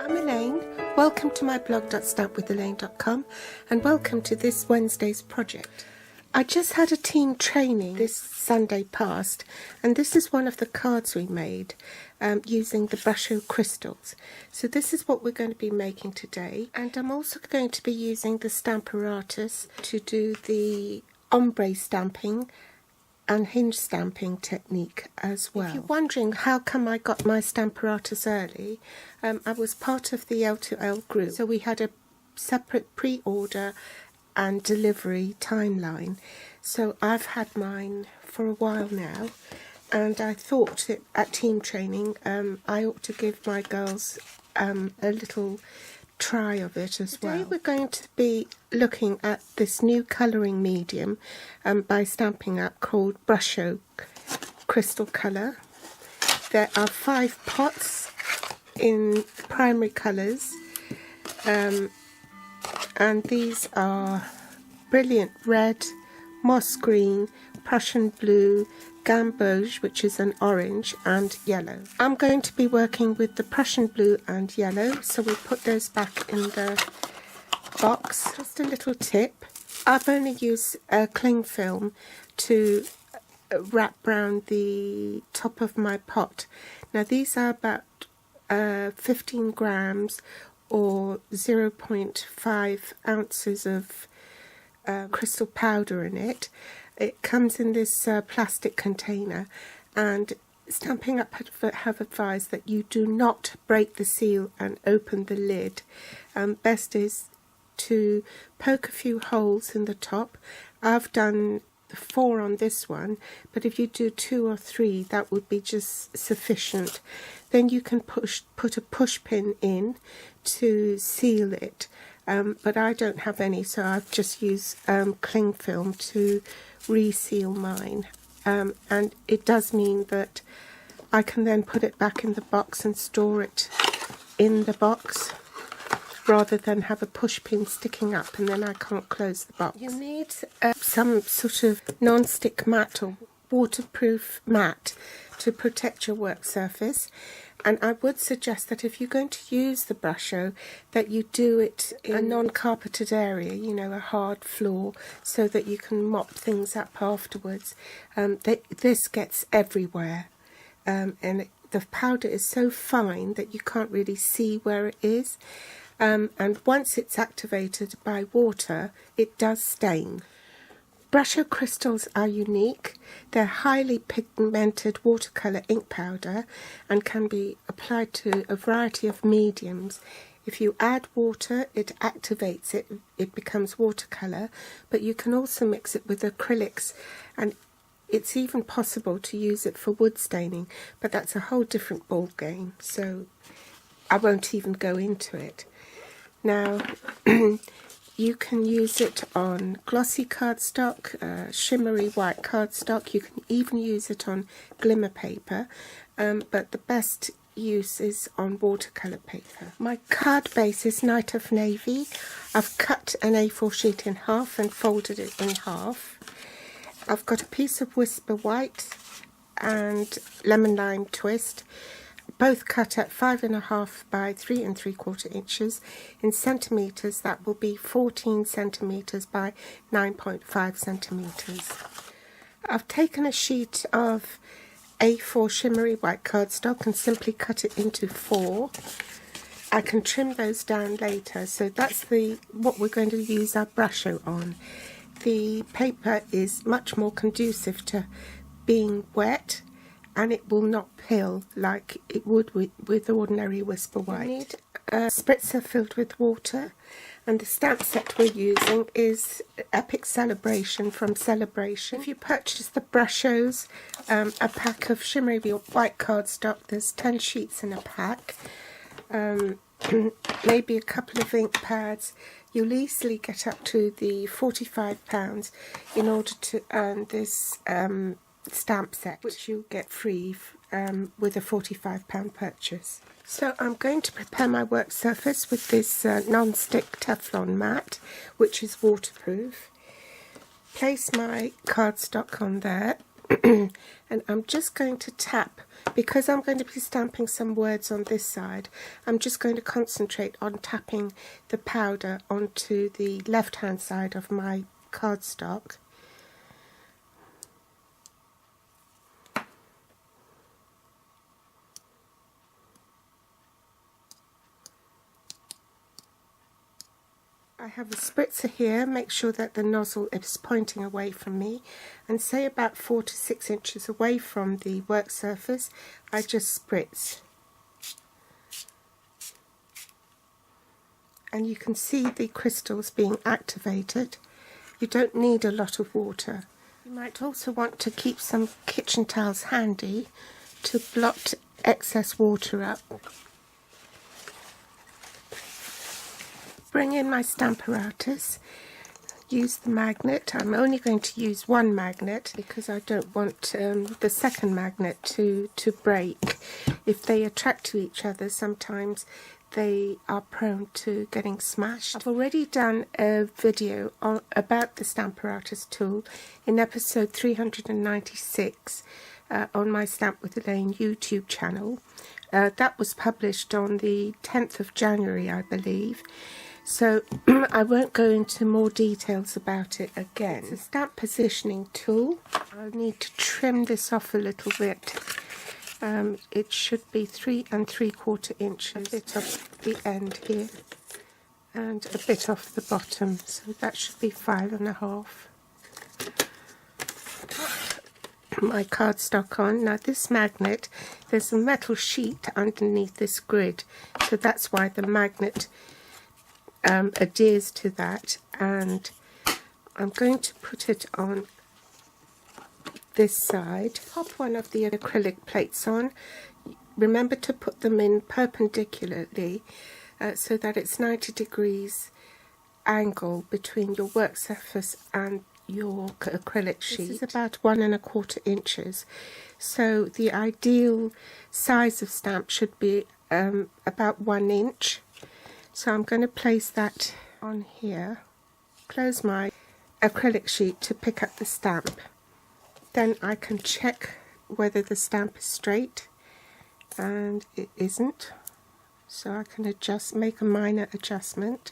I'm Elaine. Welcome to my blog .stampwithelaine.com and welcome to this Wednesday's project. I just had a team training this Sunday past, and this is one of the cards we made using the Brushos crystals. So this is what we're going to be making today, and I'm also going to be using the Stamparatus to do the ombre stamping and hinge stamping technique as well. If you're wondering how come I got my Stamparatus early, I was part of the L2L group, so we had a separate pre-order and delivery timeline. So I've had mine for a while now, and I thought that at team training I ought to give my girls a little try of it as well. Today we're going to be looking at this new colouring medium by Stampin Up called Brushos Crystal Colour. There are 5 pots in primary colours, and these are brilliant red, moss green, Prussian blue, gamboge, which is an orange, and yellow. I'm going to be working with the Prussian blue and yellow, so we'll put those back in the box. Just a little tip, I've only used cling film to wrap around the top of my pot. Now these are about 15 grams or 0.5 ounces of crystal powder in it. It comes in this plastic container, and Stampin Up have advised that you do not break the seal and open the lid. Best is to poke a few holes in the top. I've done 4 on this one, but if you do 2 or 3, that would be just sufficient. Then you can put a push pin in to seal it, but I don't have any, so I've just used cling film to reseal mine, and it does mean that I can then put it back in the box and store it in the box rather than have a push pin sticking up and then I can't close the box. You need some sort of non-stick mat or waterproof mat to protect your work surface, and I would suggest that if you're going to use the Brushos, that you do it in a non-carpeted area, you know, a hard floor, so that you can mop things up afterwards. This gets everywhere, and the powder is so fine that you can't really see where it is, and once it's activated by water, it does stain. Brushos crystals are unique. They're highly pigmented watercolour ink powder and can be applied to a variety of mediums. If you add water, it activates it, it becomes watercolour, but you can also mix it with acrylics, and it's even possible to use it for wood staining, but that's a whole different ball game, so I won't even go into it. Now, you can use it on glossy cardstock, shimmery white cardstock. You can even use it on glimmer paper, but the best use is on watercolour paper. My card base is Night of Navy. I've cut an A4 sheet in half and folded it in half. I've got a piece of Whisper White and Lemon Lime Twist, both cut at 5.5 by 3 3/4 inches. In centimetres, that will be 14 centimetres by 9.5 centimetres. I've taken a sheet of A4 shimmery white cardstock and simply cut it into 4. I can trim those down later, so that's what we're going to use our Brushos on. The paper is much more conducive to being wet, and it will not pill like it would with ordinary Whisper White. You need a spritzer filled with water, and the stamp set we're using is Epic Celebration from Celebration. If you purchase the Brushos, a pack of shimmery white cardstock, there's 10 sheets in a pack, maybe a couple of ink pads, you'll easily get up to the £45 in order to earn this stamp set, which you get free with a £45 purchase. So I'm going to prepare my work surface with this non-stick Teflon mat, which is waterproof. Place my cardstock on there, And I'm just going to tap, because I'm going to be stamping some words on this side, I'm just going to concentrate on tapping the powder onto the left hand side of my cardstock. I have a spritzer here. Make sure that the nozzle is pointing away from me, and say about 4 to 6 inches away from the work surface, I just spritz. And you can see the crystals being activated. You don't need a lot of water. You might also want to keep some kitchen towels handy to blot excess water up. Bring in my Stamparatus, use the magnet. I'm only going to use one magnet because I don't want the second magnet to break. If they attract to each other, sometimes they are prone to getting smashed. I've already done a video about the Stamparatus tool in episode 396 on my Stamp with Elaine YouTube channel. That was published on the 10th of January, I believe. So I won't go into more details about it again. It's a stamp positioning tool. I'll need to trim this off a little bit. It should be 3 3/4 inches. A bit off the end here and a bit off the bottom. So that should be 5 1/2. My cardstock on. Now this magnet, there's a metal sheet underneath this grid. So that's why the magnet adheres to that, and I'm going to put it on this side. Pop one of the acrylic plates on. Remember to put them in perpendicularly so that it's 90 degrees angle between your work surface and your acrylic sheet. This is about 1 1/4 inches, so the ideal size of stamp should be about 1 inch. So I'm going to place that on here, close my acrylic sheet to pick up the stamp. Then I can check whether the stamp is straight, and it isn't. So I can make a minor adjustment.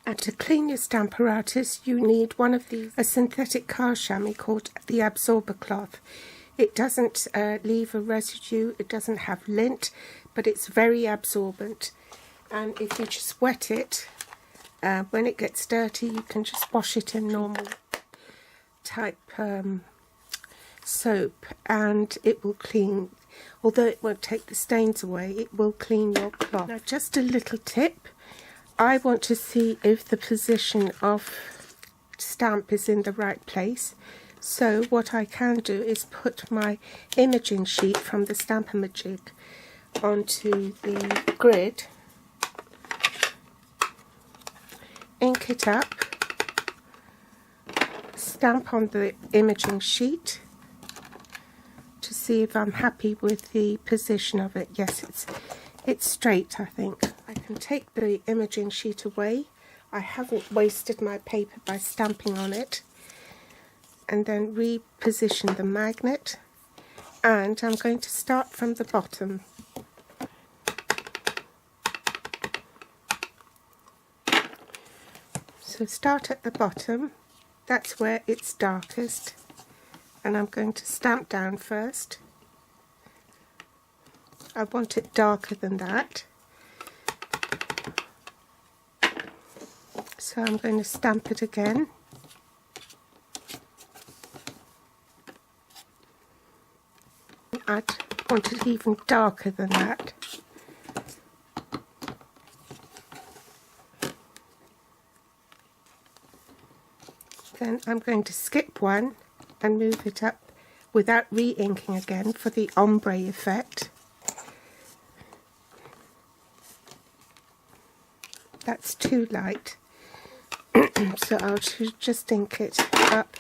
And to clean your Stamparatus, you need one of these, a synthetic car chamois called the absorber cloth. It doesn't leave a residue, it doesn't have lint, but it's very absorbent. And if you just wet it, when it gets dirty, you can just wash it in normal type soap, and it will clean. Although it won't take the stains away, it will clean your cloth. Now, just a little tip. I want to see if the position of stamp is in the right place. So what I can do is put my imaging sheet from the Stampin' onto the grid, ink it up, stamp on the imaging sheet to see if I'm happy with the position of it. Yes, it's straight, I think. I can take the imaging sheet away. I haven't wasted my paper by stamping on it. And then reposition the magnet, and I'm going to start from the bottom. So start at the bottom, that's where it's darkest, and I'm going to stamp down first. I want it darker than that, so I'm going to stamp it again. I'd want it even darker than that. Then I'm going to skip one and move it up without re-inking again for the ombre effect. That's too light, so I'll just ink it up.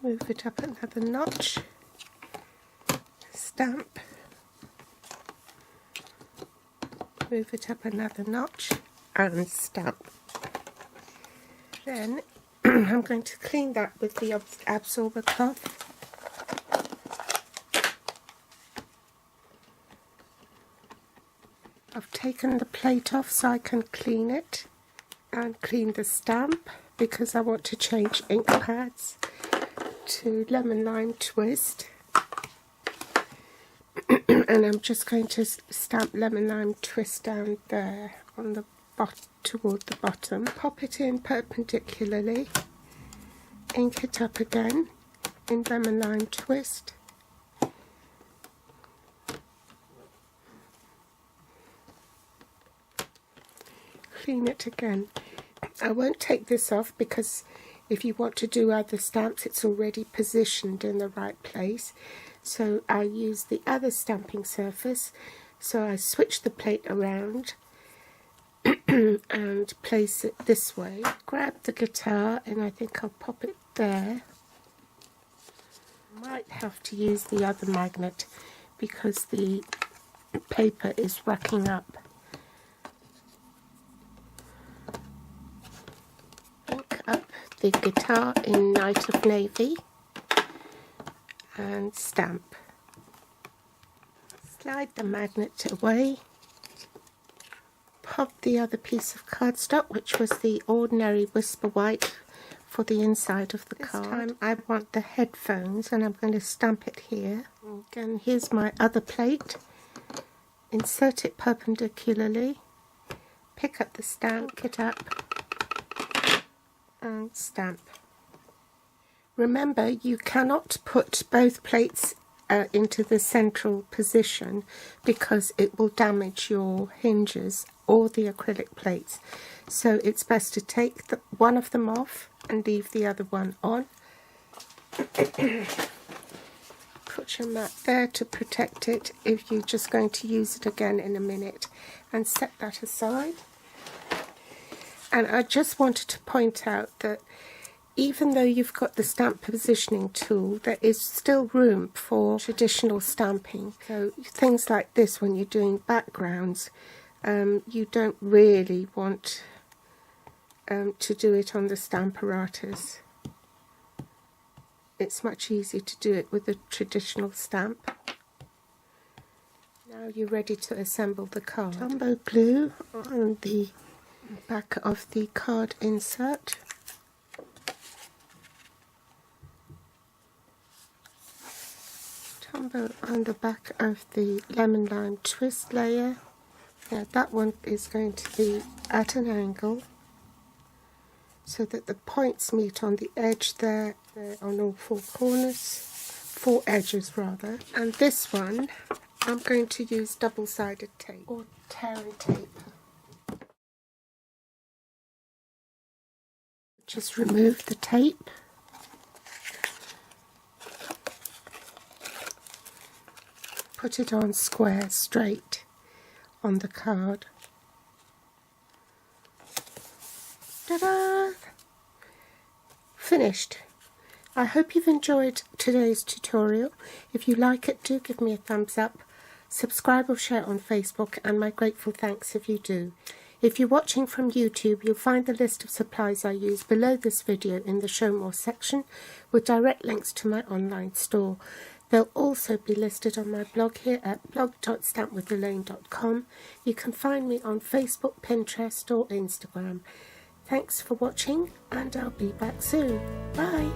Move it up another notch, stamp, move it up another notch and stamp. Then I'm going to clean that with the absorber cloth. I've taken the plate off so I can clean it and clean the stamp because I want to change ink pads to lemon lime twist. And I'm just going to stamp lemon lime twist down there on the toward the bottom. Pop it in perpendicularly, ink it up again in lemon lime twist. Clean it again. I won't take this off because if you want to do other stamps it's already positioned in the right place. So I use the other stamping surface. So I switch the plate around and place it this way. Grab the guitar and I think I'll pop it there. Might have to use the other magnet because the paper is racking up. Ink up the guitar in Night of Navy and stamp. Slide the magnet away. Pop the other piece of cardstock, which was the ordinary Whisper White, for the inside of the card. This time I want the headphones and I'm going to stamp it here. Again, here's my other plate. Insert it perpendicularly. Pick up the stamp, pick it up and stamp. Remember, you cannot put both plates into the central position because it will damage your hinges or the acrylic plates. So it's best to take one of them off and leave the other one on. Put your mat there to protect it if you're just going to use it again in a minute, and set that aside. And I just wanted to point out that even though you've got the stamp positioning tool, there is still room for traditional stamping. So things like this, when you're doing backgrounds, you don't really want to do it on the Stamparatus. It's much easier to do it with a traditional stamp. Now you're ready to assemble the card. Jumbo glue on the back of the card insert. Jumbo on the back of the lemon lime twist layer. Now that one is going to be at an angle so that the points meet on the edge there, on all four corners, four edges rather. And this one I'm going to use double-sided tape or tearing tape. Just remove the tape. Put it on square, straight on the card. Ta-da! Finished. I hope you've enjoyed today's tutorial. If you like it, do give me a thumbs up. Subscribe or share on Facebook, and my grateful thanks if you do. If you're watching from YouTube, you'll find the list of supplies I use below this video in the Show More section, with direct links to my online store. They'll also be listed on my blog here at blog.stampwithelaine.com. You can find me on Facebook, Pinterest or Instagram. Thanks for watching, and I'll be back soon. Bye!